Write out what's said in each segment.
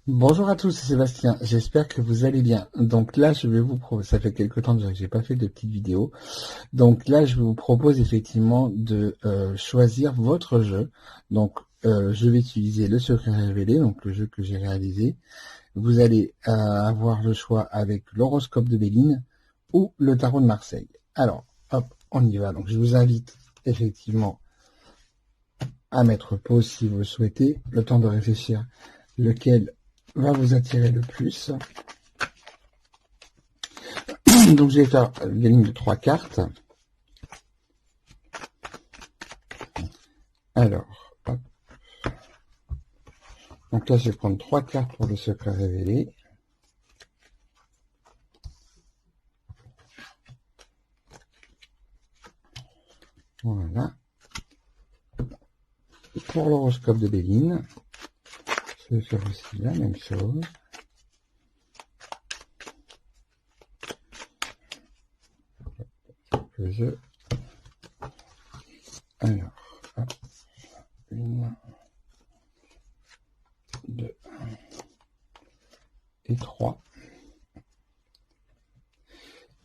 Bonjour à tous, c'est Sébastien, j'espère que vous allez bien. Donc là, je vais vous proposer, ça fait quelque temps déjà que j'ai pas fait de petites vidéos. Donc là, je vous propose effectivement de choisir votre jeu. Donc je vais utiliser le secret révélé, donc le jeu que j'ai réalisé. Vous allez avoir le choix avec l'horoscope de Béline ou le tarot de Marseille. Alors, hop, on y va. Donc je vous invite effectivement à mettre pause si vous le souhaitez, le temps de réfléchir lequel va vous attirer le plus. Donc je vais faire des lignes de 3 cartes. Alors, hop. Donc là je vais prendre 3 cartes pour le secret révélé. Voilà. Pour l'horoscope de Béline, je vais faire aussi la même chose. Le jeu. Alors, hop. 1, 2 et 3.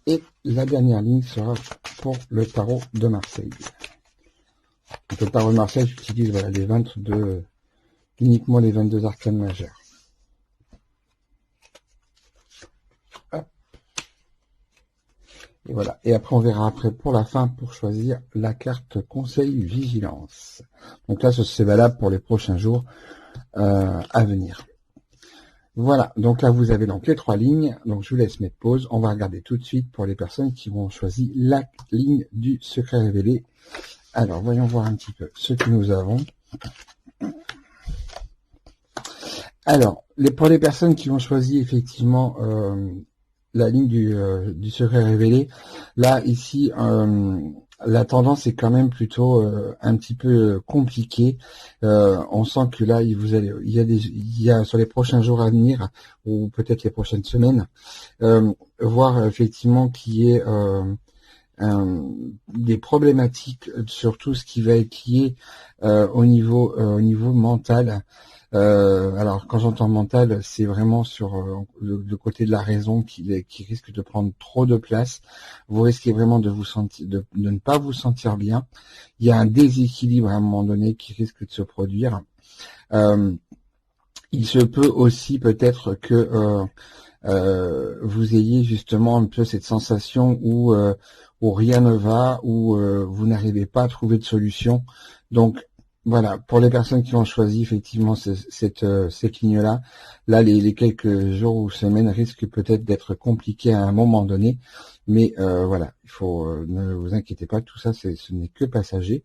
Et la dernière ligne sera pour le tarot de Marseille. Donc, le tarot de Marseille, j'utilise voilà, les 22, uniquement les 22 arcanes majeures. Hop. Et voilà. Et après, on verra après pour la fin pour choisir la carte conseil vigilance. Donc là, c'est valable pour les prochains jours à venir. Voilà. Donc là, vous avez donc les 3 lignes. Donc je vous laisse mettre pause. On va regarder tout de suite pour les personnes qui vont choisir la ligne du secret révélé. Alors, voyons voir un petit peu ce que nous avons. Alors, pour les personnes qui ont choisi effectivement la ligne du secret révélé, là, ici, la tendance est quand même plutôt un petit peu compliquée. On sent que là, il y a sur les prochains jours à venir, ou peut-être les prochaines semaines, voir effectivement qu'il y ait des problématiques sur tout ce qui va être lié au niveau mental. Alors quand j'entends mental, c'est vraiment sur le côté de la raison qui risque de prendre trop de place. Vous risquez vraiment de ne pas vous sentir bien. Il y a un déséquilibre à un moment donné qui risque de se produire. Il se peut aussi peut-être que vous ayez justement un peu cette sensation où rien ne va, où vous n'arrivez pas à trouver de solution. Donc voilà, pour les personnes qui ont choisi effectivement cette ligne-là, là les quelques jours ou semaines risquent peut-être d'être compliqués à un moment donné, mais voilà, il faut ne vous inquiétez pas, tout ça ce n'est que passager.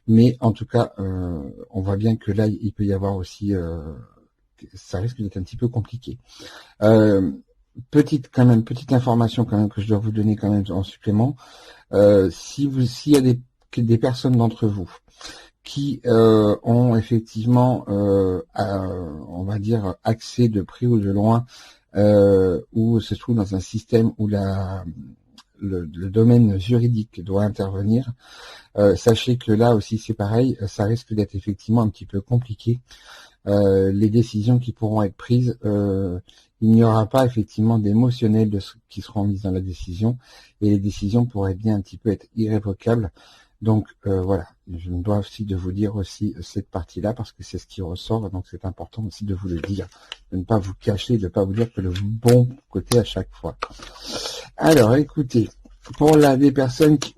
Mais en tout cas, on voit bien que là il peut y avoir aussi, ça risque d'être un petit peu compliqué. Petite information quand même que je dois vous donner quand même en supplément. S'il y a des personnes d'entre vous qui ont effectivement, on va dire, accès de près ou de loin, ou se trouve dans un système où le domaine juridique doit intervenir, sachez que là aussi c'est pareil, ça risque d'être effectivement un petit peu compliqué. Les décisions qui pourront être prises, il n'y aura pas effectivement d'émotionnel qui seront mises dans la décision, et les décisions pourraient bien un petit peu être irrévocables. Donc voilà, je me dois aussi de vous dire aussi cette partie-là parce que c'est ce qui ressort, donc c'est important aussi de vous le dire, de ne pas vous cacher, de ne pas vous dire que le bon côté à chaque fois. Alors écoutez, pour les personnes qui...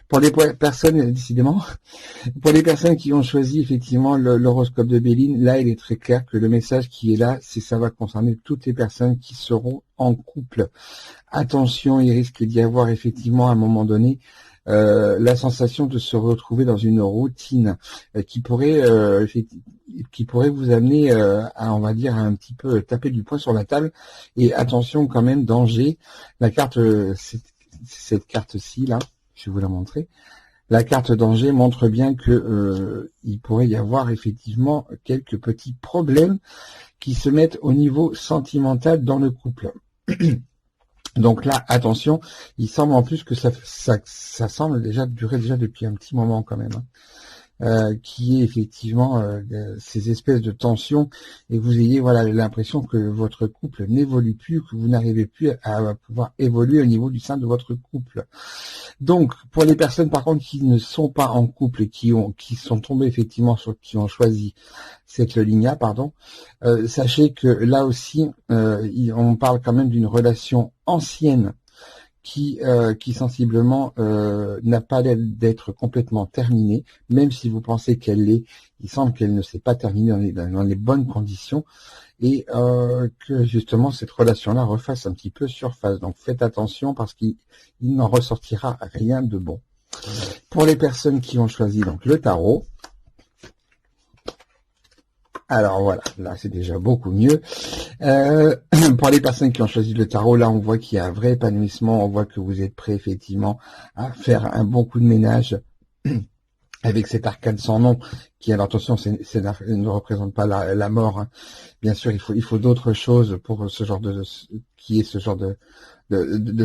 Pour les personnes, décidément, pour les personnes qui ont choisi effectivement l'horoscope de Béline, là il est très clair que le message qui est là, ça va concerner toutes les personnes qui seront en couple. Attention, il risque d'y avoir effectivement à un moment donné la sensation de se retrouver dans une routine qui pourrait vous amener à, on va dire, à un petit peu taper du poing sur la table. Et attention quand même, danger. La carte, cette carte-ci là, je vais vous la montrer. La carte danger montre bien que il pourrait y avoir effectivement quelques petits problèmes qui se mettent au niveau sentimental dans le couple. Donc là, attention, il semble en plus que ça semble déjà durer déjà depuis un petit moment quand même, hein. Qui est effectivement ces espèces de tensions et vous ayez voilà l'impression que votre couple n'évolue plus, que vous n'arrivez plus à pouvoir évoluer au niveau du sein de votre couple. Donc pour les personnes par contre qui ne sont pas en couple et qui sont tombées effectivement qui ont choisi cette ligne-là, sachez que là aussi on parle quand même d'une relation ancienne qui sensiblement n'a pas l'air d'être complètement terminée, même si vous pensez qu'elle l'est, il semble qu'elle ne s'est pas terminée dans les bonnes conditions, et que justement cette relation-là refasse un petit peu surface. Donc faites attention parce qu'il n'en ressortira rien de bon. Pour les personnes qui ont choisi donc le tarot, alors voilà, là c'est déjà beaucoup mieux. Pour les personnes qui ont choisi le tarot, là on voit qu'il y a un vrai épanouissement, on voit que vous êtes prêts effectivement à faire un bon coup de ménage avec cet arcane sans nom, qui, alors attention, ne représente pas la mort, hein. Bien sûr, il faut d'autres choses pour ce genre de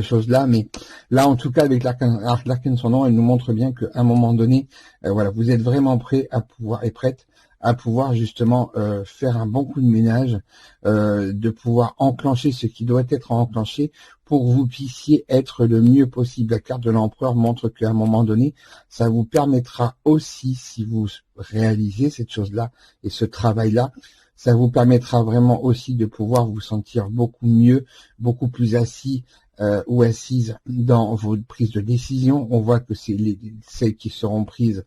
choses-là, mais là, en tout cas, avec l'arcane sans nom, elle nous montre bien qu'à un moment donné, voilà, vous êtes vraiment prêt à pouvoir et prête à pouvoir justement faire un bon coup de ménage, de pouvoir enclencher ce qui doit être enclenché pour que vous puissiez être le mieux possible. La carte de l'empereur montre qu'à un moment donné, ça vous permettra aussi, si vous réalisez cette chose-là et ce travail-là, ça vous permettra vraiment aussi de pouvoir vous sentir beaucoup mieux, beaucoup plus assis ou assise dans vos prises de décision. On voit que celles qui seront prises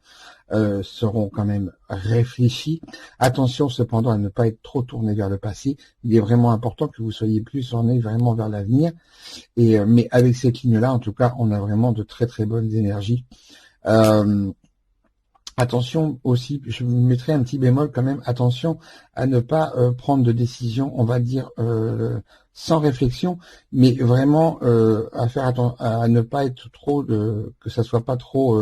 seront quand même réfléchies. Attention cependant à ne pas être trop tourné vers le passé. Il est vraiment important que vous soyez plus tourné vraiment vers l'avenir. Mais avec cette ligne-là, en tout cas, on a vraiment de très très bonnes énergies. Attention aussi, je mettrai un petit bémol quand même, attention à ne pas prendre de décision, on va dire, sans réflexion, mais vraiment à faire attention à ne pas être trop, que ça soit pas trop,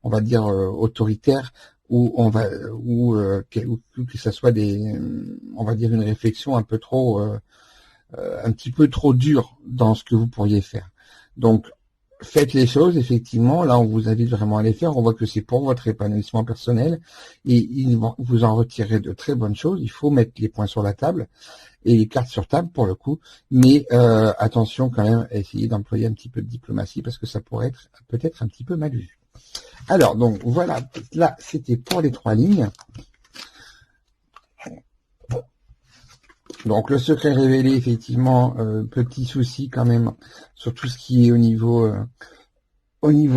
on va dire, autoritaire, ou que ça soit on va dire une réflexion un peu trop, un petit peu trop dure dans ce que vous pourriez faire. Donc, faites les choses, effectivement, là on vous invite vraiment à les faire, on voit que c'est pour votre épanouissement personnel, et vous en retirez de très bonnes choses, il faut mettre les points sur la table, et les cartes sur table pour le coup, mais attention quand même à essayer d'employer un petit peu de diplomatie, parce que ça pourrait être peut-être un petit peu mal vu. Alors, donc voilà, là c'était pour les 3 lignes. Donc le secret révélé, effectivement, petit souci quand même sur tout ce qui est au niveau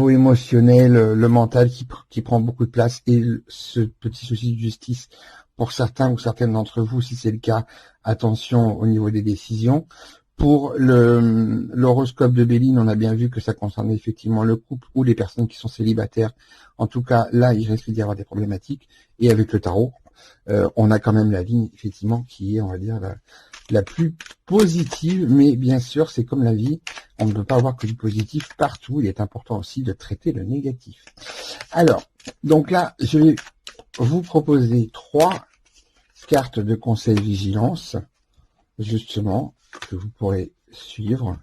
émotionnel, le mental qui prend beaucoup de place, et ce petit souci de justice pour certains ou certaines d'entre vous, si c'est le cas, attention au niveau des décisions. Pour l'horoscope de Béline, on a bien vu que ça concernait effectivement le couple ou les personnes qui sont célibataires. En tout cas, là, il risque d'y avoir des problématiques. Et avec le tarot, on a quand même la ligne, effectivement, qui est, on va dire, la plus positive. Mais bien sûr, c'est comme la vie, on ne peut pas avoir que du positif partout. Il est important aussi de traiter le négatif. Alors, donc là, je vais vous proposer 3 cartes de conseil vigilance, justement, que vous pourrez suivre.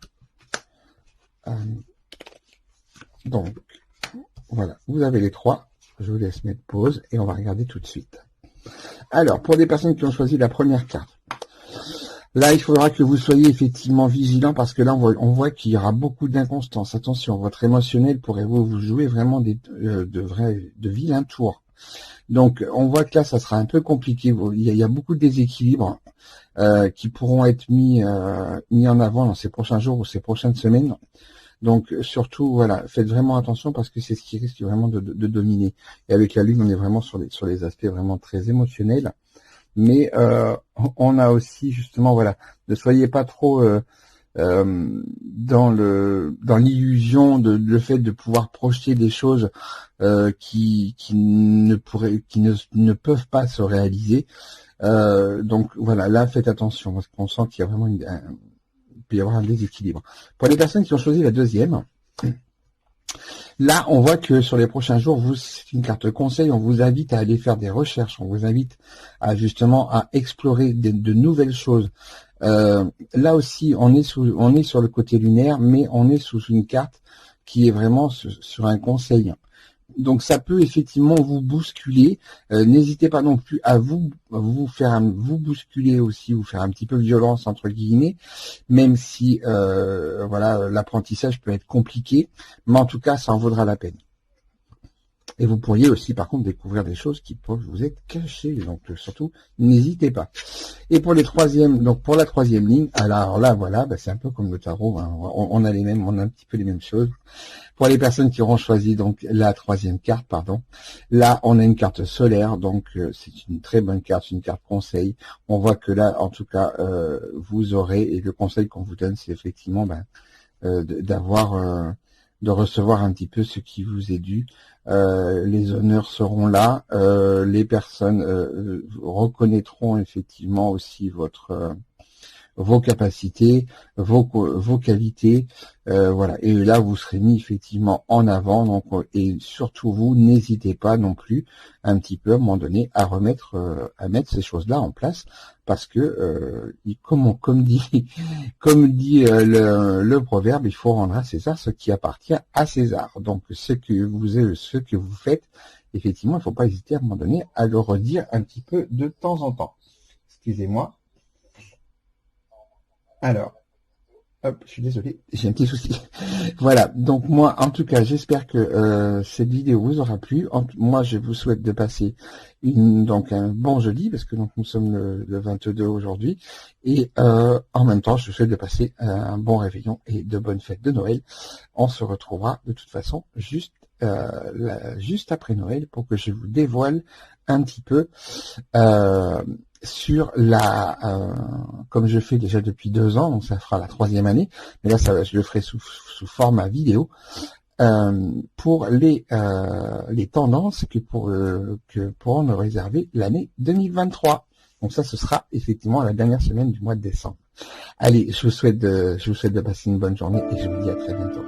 Donc, voilà, vous avez les 3. Je vous laisse mettre pause et on va regarder tout de suite. Alors, pour les personnes qui ont choisi la première carte, là, il faudra que vous soyez effectivement vigilant parce que là, on voit qu'il y aura beaucoup d'inconstance. Attention, votre émotionnel pourrait vous jouer vraiment de vilains tours. Donc, on voit que là, ça sera un peu compliqué. Il y a beaucoup de déséquilibres qui pourront être mis en avant dans ces prochains jours ou ces prochaines semaines. Donc, surtout, voilà, faites vraiment attention parce que c'est ce qui risque vraiment de dominer. Et avec la Lune, on est vraiment sur les aspects vraiment très émotionnels. Mais on a aussi, justement, voilà, ne soyez pas trop dans l'illusion de le fait de pouvoir projeter des choses qui ne peuvent pas se réaliser. Donc voilà, là faites attention parce qu'on sent qu'il y a vraiment il peut y avoir un déséquilibre. Pour les personnes qui ont choisi la deuxième, là on voit que sur les prochains jours, c'est une carte conseil, on vous invite à aller faire des recherches, on vous invite à justement à explorer de nouvelles choses, Là aussi, on est sur le côté lunaire, mais on est sous une carte qui est vraiment sur un conseil. Donc ça peut effectivement vous bousculer. N'hésitez pas non plus à vous bousculer aussi, vous faire un petit peu violence entre guillemets, même si voilà, l'apprentissage peut être compliqué, mais en tout cas ça en vaudra la peine. Et vous pourriez aussi, par contre, découvrir des choses qui peuvent vous être cachées. Donc, surtout, n'hésitez pas. Et pour pour la troisième ligne, alors là, voilà, c'est un peu comme le tarot. Hein, on a un petit peu les mêmes choses. Pour les personnes qui auront choisi donc la troisième carte, pardon, là, on a une carte solaire. Donc, c'est une très bonne carte, une carte conseil. On voit que là, en tout cas, vous aurez, et le conseil qu'on vous donne, c'est effectivement de recevoir un petit peu ce qui vous est dû. Les honneurs seront là, les personnes reconnaîtront effectivement aussi vos capacités, vos qualités, voilà. Et là, vous serez mis effectivement en avant. Donc, et surtout vous, n'hésitez pas non plus un petit peu à un moment donné à mettre ces choses-là en place, parce que comme dit le proverbe, il faut rendre à César ce qui appartient à César. Donc, ce que vous faites, effectivement, il ne faut pas hésiter à un moment donné à le redire un petit peu de temps en temps. Excusez-moi. Alors, hop, je suis désolé, j'ai un petit souci. Voilà, donc moi, en tout cas, j'espère que cette vidéo vous aura plu. Moi, je vous souhaite de passer un bon jeudi, parce que donc nous sommes le 22 aujourd'hui, et en même temps, je vous souhaite de passer un bon réveillon et de bonnes fêtes de Noël. On se retrouvera de toute façon juste après Noël pour que je vous dévoile un petit peu sur comme je fais déjà depuis 2 ans, donc ça fera la 3e année, mais là je le ferai sous format vidéo, pour les tendances que pourront nous réserver l'année 2023. Donc ça, ce sera effectivement la dernière semaine du mois de décembre. Allez, je vous souhaite de passer une bonne journée et je vous dis à très bientôt.